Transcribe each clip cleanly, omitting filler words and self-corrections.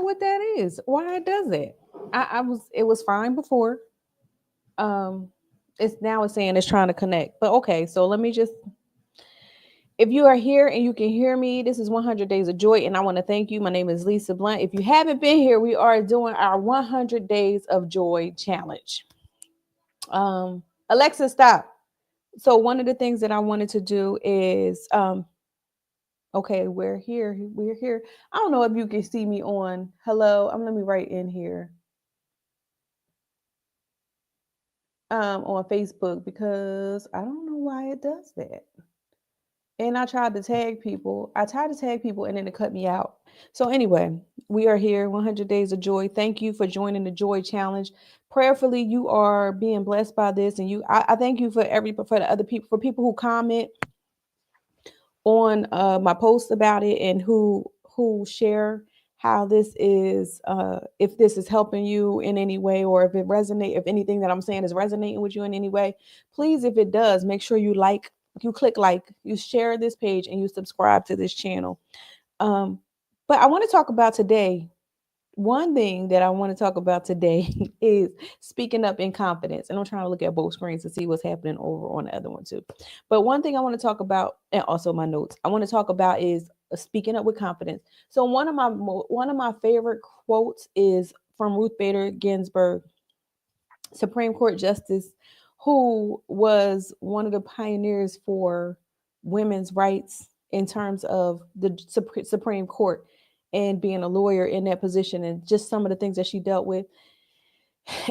what that is. Why it does it. It was fine before. Um it's now it's saying it's trying to connect. But okay, so let me just, if you are here and you can hear me, this is 100 Days of Joy, and I want to thank you. My name is Lisa Blunt. If you haven't been here, we are doing our 100 Days of Joy challenge. Alexa, stop. So one of the things that I wanted to do is, okay, we're here. We're here. I don't know if you can see me on hello. Let me write in here on Facebook because I don't know why it does that. And I tried to tag people. I tried to tag people and then it cut me out. So anyway, we are here, 100 Days of Joy. Thank you for joining the Joy Challenge. Prayerfully, you are being blessed by this, and I thank you for the other people, for people who comment on my posts about it, and who share how this is, if this is helping you in any way, or if it resonate, if anything that I'm saying is resonating with you in any way. Please, if it does, make sure you click like, you share this page, and you subscribe to this channel. um but I want to talk about today, one thing that I want to talk about today is speaking up in confidence. And I'm trying to look at both screens to see what's happening over on the other one too. But one thing I want to talk about, and also my notes, I want to talk about is speaking up with confidence. So one of my favorite quotes is from Ruth Bader Ginsburg, Supreme Court Justice, who was one of the pioneers for women's rights in terms of the Supreme Court, and being a lawyer in that position, and just some of the things that she dealt with.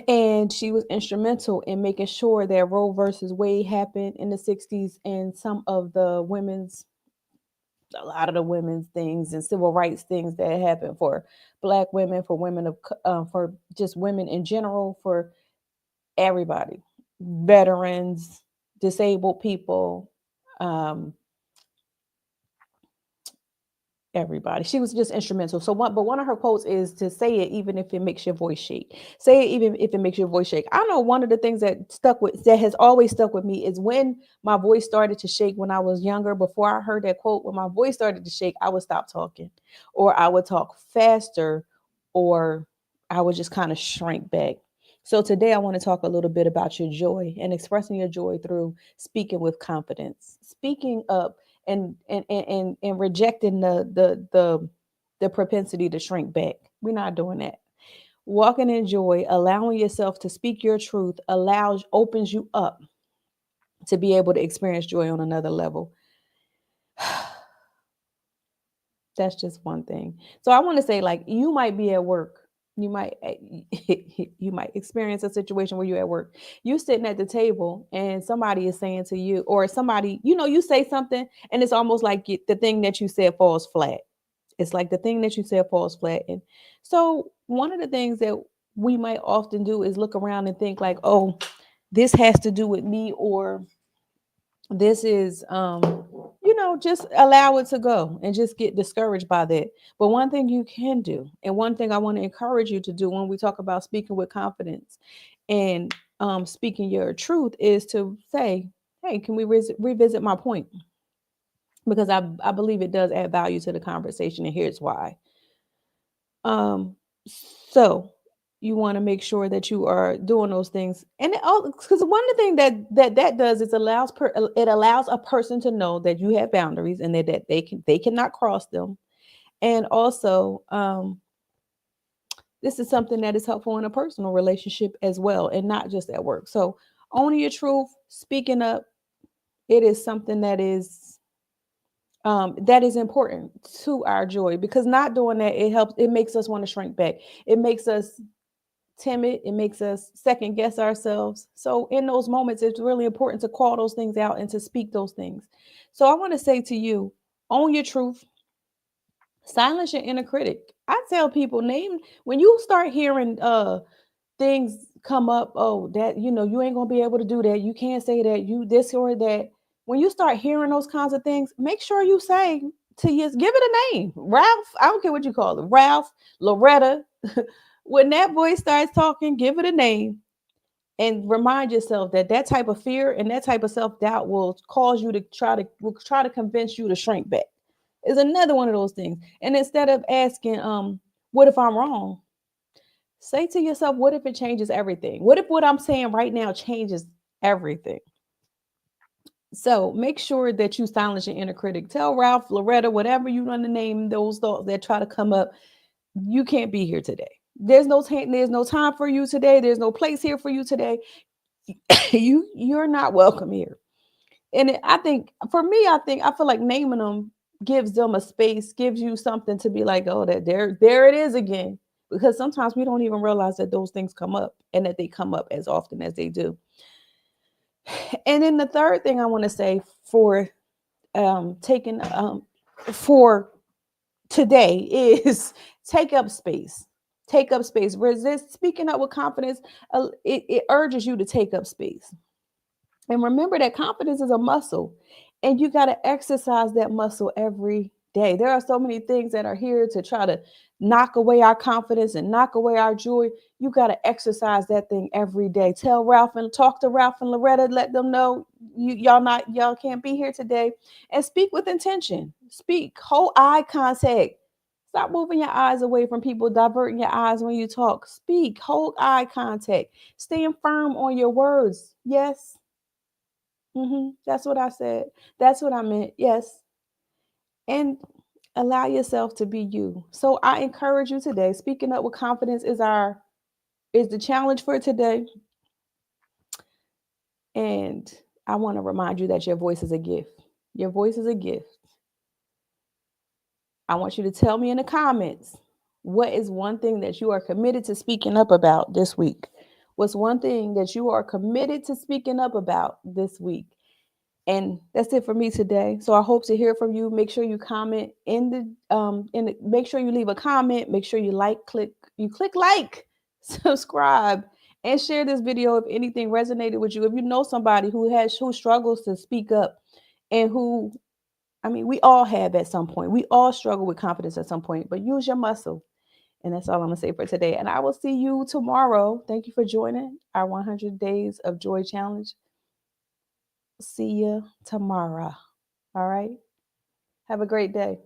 And she was instrumental in making sure that Roe versus Wade happened in the 60s, and a lot of the women's things and civil rights things that happened for Black women, for women for just women in general, for everybody, veterans, disabled people, um, everybody. She was just instrumental. But one of her quotes is to say it even if it makes your voice shake. Say it even if it makes your voice shake. I know one of the things that has always stuck with me is when my voice started to shake when I was younger. Before I heard that quote, when my voice started to shake, I would stop talking, or I would talk faster, or I would just kind of shrink back. So today I want to talk a little bit about your joy and expressing your joy through speaking with confidence, speaking up, and rejecting the propensity to shrink back. We're not doing that. Walking in joy, allowing yourself to speak your truth, opens you up to be able to experience joy on another level. That's just one thing. So I want to say, like, you might be at work. You might you might experience a situation where you're at work. You're sitting at the table and somebody is saying to you, or somebody, you say something, and it's almost like the thing that you said falls flat. It's like the thing that you said falls flat. And so one of the things that we might often do is look around and think like, oh, this has to do with me, or this is just allow it to go and just get discouraged by that. But one thing you can do, and one thing I want to encourage you to do when we talk about speaking with confidence and speaking your truth, is to say, hey, can we revisit my point? Because I believe it does add value to the conversation, and here's why. um so you want to make sure that you are doing those things, and because one of the things that does is it allows a person to know that you have boundaries, and that they cannot cross them. And also, this is something that is helpful in a personal relationship as well, and not just at work. So owning your truth, speaking up, it is something that is important to our joy, because not doing that, it makes us want to shrink back. It makes us timid. It makes us second guess ourselves. So in those moments, it's really important to call those things out and to speak those things. So I want to say to you, own your truth, silence your inner critic. I tell people, name when you start hearing things come up, oh, that you ain't gonna be able to do that, you can't say that, you this or that. When you start hearing those kinds of things, make sure you say to you, give it a name. Ralph, I don't care what you call it, Ralph, Loretta. When that voice starts talking, give it a name, and remind yourself that that type of fear and that type of self-doubt will cause you to try to convince you to shrink back. Is another one of those things. And instead of asking, What if I'm wrong? Say to yourself, what if it changes everything? What if what I'm saying right now changes everything? So make sure that you silence your inner critic. Tell Ralph, Loretta, whatever you want to name those thoughts that try to come up, you can't be here today. There's no time for you today. There's no place here for you today. You're not welcome here. And I think for me, I feel like naming them gives them a space, gives you something to be like, oh, that there it is again. Because sometimes we don't even realize that those things come up and that they come up as often as they do. And then the third thing I want to say for taking for today is take up space. Take up space. Resist speaking up with confidence. It urges you to take up space. And remember that confidence is a muscle, and you got to exercise that muscle every day. There are so many things that are here to try to knock away our confidence and knock away our joy. You got to exercise that thing every day. Tell Ralph and talk to Ralph and Loretta, let them know y'all can't be here today, and speak with intention. Speak, hold eye contact. Stop moving your eyes away from people, diverting your eyes when you talk. Speak, hold eye contact. Stand firm on your words. Yes, that's what I said. That's what I meant. Yes. And allow yourself to be you. So I encourage you today. Speaking up with confidence is the challenge for today. And I want to remind you that your voice is a gift. Your voice is a gift. I want you to tell me in the comments, what is one thing that you are committed to speaking up about this week? What's one thing that you are committed to speaking up about this week? And that's it for me today. So I hope to hear from you. Make sure you comment make sure you leave a comment. Make sure you click like, subscribe, and share this video if anything resonated with you. If you know somebody who struggles to speak up and who, I mean, we all have at some point. We all struggle with confidence at some point, but use your muscle. And that's all I'm going to say for today. And I will see you tomorrow. Thank you for joining our 100 Days of Joy Challenge. See you tomorrow. All right. Have a great day.